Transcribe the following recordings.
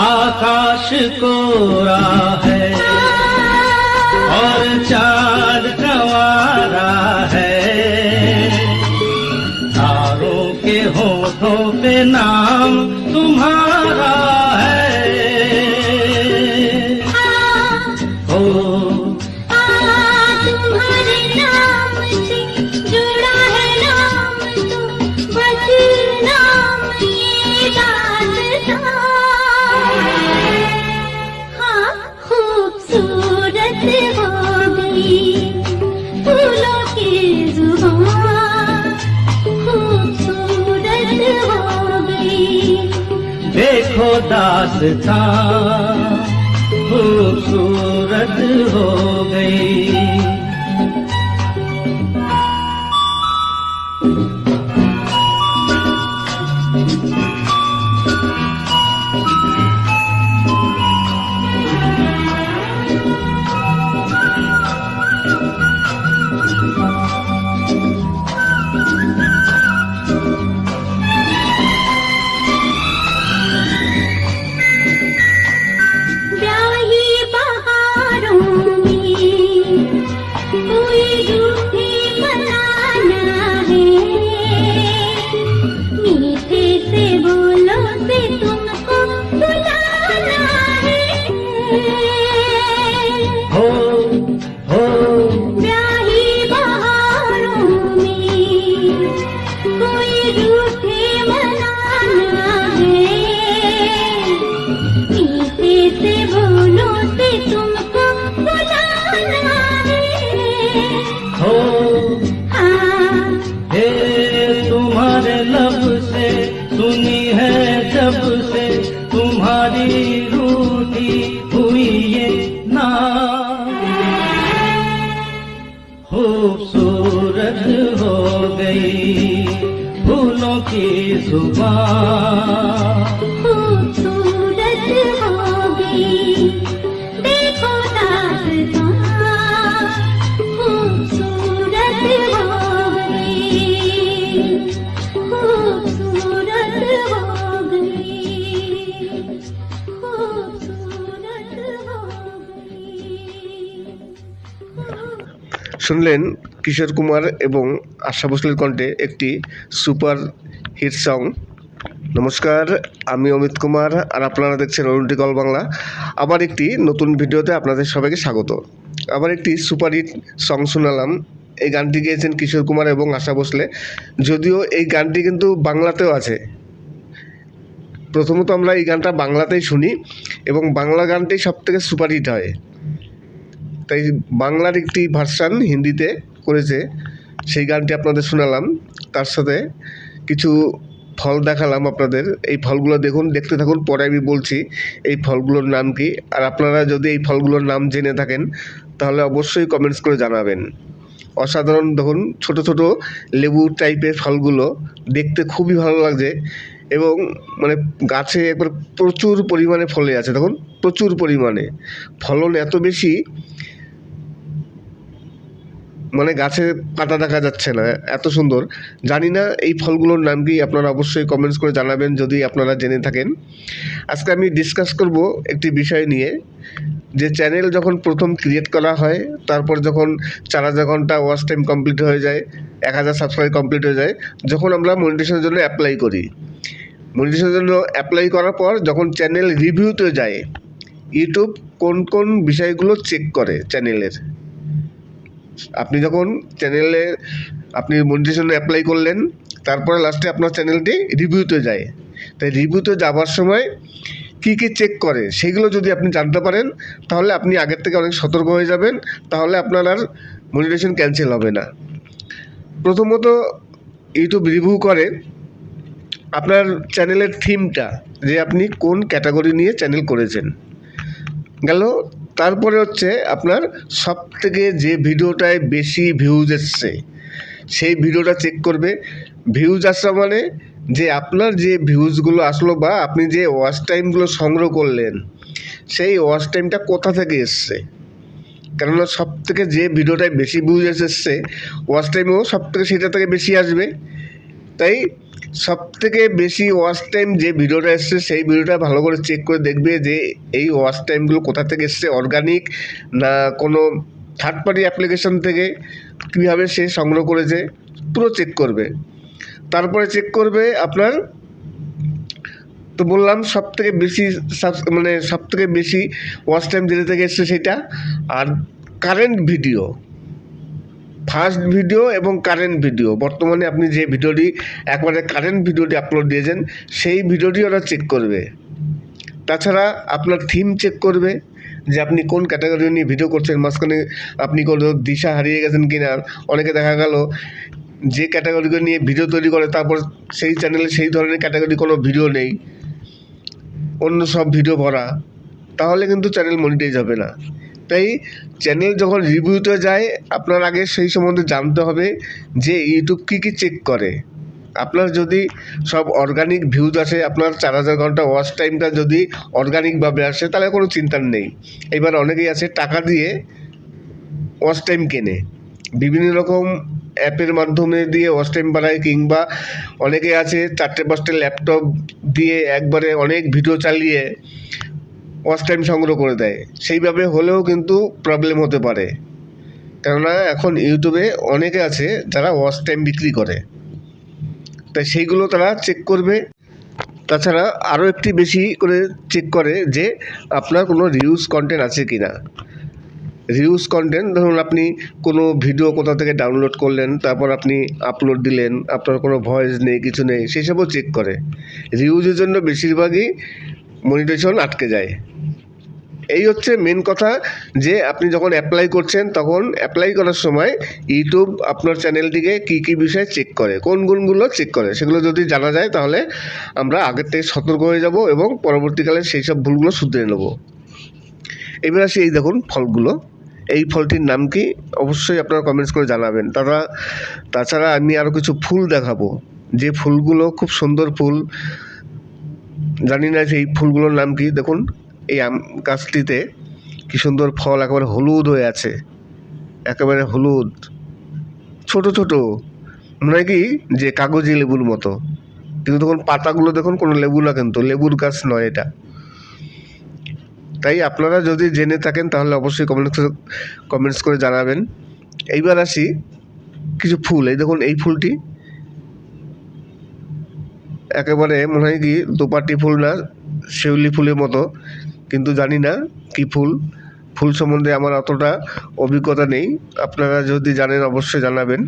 आकाश कोरा है और चाँद कंवारा है, तारों के होठों पे नाम तुम्हारा है। तुम्हारे नाम से जुड़ा है नाम तो बस नाम ये दास्तां। खूबसूरत हो गई फूलों की जुबान, खूबसूरत हो गई। देखो दास्तां खूबसूरत हो गई। तुम्हारे लब से सुनी है जब से तुम्हारी रूठी हुई ये नाम, खूबसूरत हो गई फूलों की जुबान, खूबसूरत हो गई। देखो दास्तां खूबसूरत हो गई, खूबसूरत हो गई, खूबसूरत हो गई। শুনলেন কিশোর কুমার এবং আশা ভোসলের কণ্ঠে একটি সুপার হিট সং। নমস্কার, আমি অমিত কুমার আর আপনারা দেখছেন অরুণটি কল বাংলা। আবার একটি নতুন ভিডিওতে আপনাদের সবাইকে স্বাগত। আবার একটি সুপার হিট সং শোনালাম। এই গানটি গেয়েছেন কিশোর কুমার এবং আশা ভোসলে। যদিও এই গানটি কিন্তু বাংলাতেও আছে। প্রথমত আমরা এই গানটা বাংলাতেই শুনি এবং বাংলা গানটি সবথেকে সুপার হিট হয়, তাই বাংলার একটি ভার্সান হিন্দিতে করেছে, সেই গানটি আপনাদের শোনালাম। তার সাথে কিছু ফল দেখালাম আপনাদের। এই ফলগুলো দেখুন, দেখতে থাকুন, পরে আমি বলছি এই ফলগুলোর নাম কি। আর আপনারা যদি এই ফলগুলোর নাম জেনে থাকেন তাহলে অবশ্যই কমেন্টস করে জানাবেন। অসাধারণ, দেখুন ছোট ছোট লেবু টাইপের ফলগুলো, দেখতে খুবই ভালো লাগছে এবং মানে গাছে একবার প্রচুর পরিমাণে ফলে আছে। দেখুন প্রচুর পরিমাণে ফলন এত বেশি, মানে গাছে পাতা দেখা যাচ্ছে না, এত সুন্দর। জানি না এই ফলগুলোর নাম কি, আপনারা অবশ্যই কমেন্টস করে জানাবেন যদি আপনারা জেনে থাকেন। আজকে আমি ডিসকাস করব একটি বিষয় নিয়ে, যে চ্যানেল যখন প্রথম ক্রিয়েট করা হয়, তারপর যখন 4000 ঘন্টা ওয়াচ টাইম কমপ্লিট হয়ে যায়, 1000 সাবস্ক্রাইব কমপ্লিট হয়ে যায়, যখন আমরা মনিটাইজেশনের জন্য অ্যাপ্লাই করি, মনিটাইজেশনের জন্য অ্যাপ্লাই করার পর যখন চ্যানেল রিভিউতে যায়, ইউটিউব কোন কোন বিষয়গুলো চেক করে চ্যানেলের। আপনি যখন চ্যানেলে আপনি মনিটাইজেশন অ্যাপ্লাই করলেন, তারপরে লাস্টে আপনার চ্যানেলটি রিভিউতে যায়, তাই রিভিউতে যাওয়ার সময় কী কী চেক করে সেগুলো যদি আপনি জানতে পারেন, তাহলে আপনি আগের থেকে অনেক সতর্ক হয়ে যাবেন, তাহলে আপনার আর মনিটাইজেশন ক্যান্সেল হবে না। প্রথমত ইউটিউব রিভিউ করে আপনার চ্যানেলের থিমটা, যে আপনি কোন ক্যাটাগরি নিয়ে চ্যানেল করেছেন গেল। তারপরে হচ্ছে আপনার সবথেকে যে ভিডিওটায় বেশি ভিউজ এসছে সেই ভিডিওটা চেক করবে। ভিউজ আসা মানে যে আপনার যে ভিউজগুলো আসলো বা আপনি যে ওয়াচ টাইমগুলো সংগ্রহ করলেন, সেই ওয়াচ টাইমটা কোথা থেকে এসছে। কেননা সবথেকে যে ভিডিওটায় বেশি ভিউজ এসেছে, ওয়াচ টাইমও সবথেকে সেটা থেকে বেশি আসবে। তাই সবথেকে বেশি ওয়াচ টাইম যে ভিডিওটা এসছে সেই ভিডিওটা ভালো করে চেক করে দেখবে যে এই ওয়াচ টাইমগুলো কোথা থেকে এসছে, অর্গানিক না কোনো থার্ড পার্টি অ্যাপ্লিকেশন থেকে, কীভাবে সে সংগ্রহ করেছে, পুরো চেক করবে। তারপরে চেক করবে আপনার, তো বললাম সবথেকে বেশি মানে সবথেকে বেশি ওয়াচ টাইম যেটা থেকে এসছে সেটা, আর কারেন্ট ভিডিও, ফার্স্ট ভিডিও এবং কারেন্ট ভিডিও, বর্তমানে আপনি যে ভিডিওটি একবারে কারেন্ট ভিডিওটি আপলোড দিয়েছেন সেই ভিডিওটি ওরা চেক করবে। তাছাড়া আপনার থিম চেক করবে, যে আপনি কোন ক্যাটাগরি নিয়ে ভিডিও করছেন, মাঝখানে আপনি কোনো দিশা হারিয়ে গেছেন কি না। অনেকে দেখা গেল যে ক্যাটাগরিকে নিয়ে ভিডিও তৈরি করে, তারপর সেই চ্যানেলে সেই ধরনের ক্যাটাগরি কোনো ভিডিও নেই, অন্য সব ভিডিও ভরা, তাহলে কিন্তু চ্যানেল মনিটাইজ হবে না। তাই চ্যানেল যখন রিভিউতে যায়, আপনার আগে সেই সম্বন্ধে জানতে হবে যে ইউটিউব কী কী চেক করে। আপনার যদি সব অর্গানিক ভিউজ আসে, আপনার 4000 ঘন্টা ওয়াচ টাইমটা যদি অর্গানিকভাবে আসে, তাহলে কোনো চিন্তার নেই। এবার অনেকেই আছে টাকা দিয়ে ওয়াচ টাইম কেনে, বিভিন্ন রকম অ্যাপের মাধ্যমে দিয়ে ওয়াচ টাইম বাড়ায়, কিংবা অনেকে আছে 4টে-5টে ল্যাপটপ দিয়ে একবারে অনেক ভিডিও চালিয়ে ওয়াচ টাইম সংগ্রহ করে দেয়। সেইভাবে হলেও কিন্তু প্রবলেম হতে পারে, কেননা এখন ইউটিউবে অনেকে আছে যারা ওয়াচ টাইম বিক্রি করে, তাই সেইগুলো তারা চেক করবে। তাছাড়া আরও একটি বেশি করে চেক করে যে আপনার কোনো রিউজ কন্টেন্ট আছে কি না। রিউজ কন্টেন্ট, ধরুন আপনি কোনো ভিডিও কোথা থেকে ডাউনলোড করলেন, তারপর আপনি আপলোড দিলেন, আপনার কোনো ভয়েস নেই, কিছু নেই, সেই সবও চেক করে। রিউজের জন্য বেশিরভাগই মনিটাইজেশন আটকে যায়। এই হচ্ছে মেন কথা, যে আপনি যখন অ্যাপ্লাই করছেন, তখন অ্যাপ্লাই করার সময় ইউটিউব আপনার চ্যানেলটিকে কী কী বিষয় চেক করে, কোন গুণগুলো চেক করে, সেগুলো যদি জানা যায় তাহলে আমরা আগের থেকে সতর্ক হয়ে যাব এবং পরবর্তীকালে সেই সব ভুলগুলো শুধরে নেব। এবার আসি, এই দেখুন ফলগুলো, এই ফলটির নাম কি অবশ্যই আপনারা কমেন্টস করে জানাবেন। তাছাড়া আমি আরও কিছু ফুল দেখাবো, যে ফুলগুলো খুব সুন্দর ফুল, জানি না সেই ফুলগুলোর নাম কি। দেখুন এই আম গাছটিতে কী সুন্দর ফল, একেবারে হলুদ হয়ে আছে, একেবারে হলুদ, ছোট ছোট, মনে হয় কি যে কাগজি লেবুর মতো, কিন্তু দেখুন পাতাগুলো দেখুন কোনো লেবু না, কিন্তু লেবুর গাছ নয় এটা। তাই আপনারা যদি জেনে থাকেন তাহলে অবশ্যই কমেন্টস করে জানাবেন। এইবার আসি কিছু ফুল, এই দেখুন এই ফুলটি একেবারে মনে হয় কি দোপাটি ফুল না, শিউলি ফুলের মতো, কিন্তু জানি না কি ফুল। ফুল সম্বন্ধে আমার অতটা অভিজ্ঞতা নেই, আপনারা যদি জানেন অবশ্যই জানাবেন।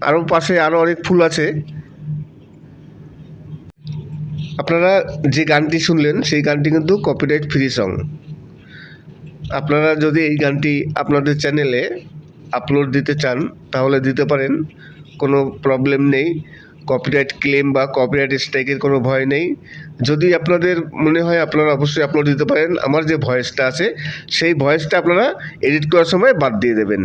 আরও পাশে আরও অনেক ফুল আছে। আপনারা যে গানটি শুনলেন সেই গানটি কিন্তু কপিরাইট ফ্রি সং। আপনারা যদি এই গানটি আপনাদের চ্যানেলে আপলোড দিতে চান তাহলে দিতে পারেন, কোনো প্রবলেম নেই। কপিরাইট ক্লেম বা কপিরাইট স্ট্রাইকের কোনো ভয় নেই। যদি আপনাদের মনে হয় আপনারা অবশ্যই আপলোড দিতে পারেন। আমার যে ভয়েসটা আছে সেই ভয়েসটা আপনারা এডিট করার সময় বাদ দিয়ে দেবেন।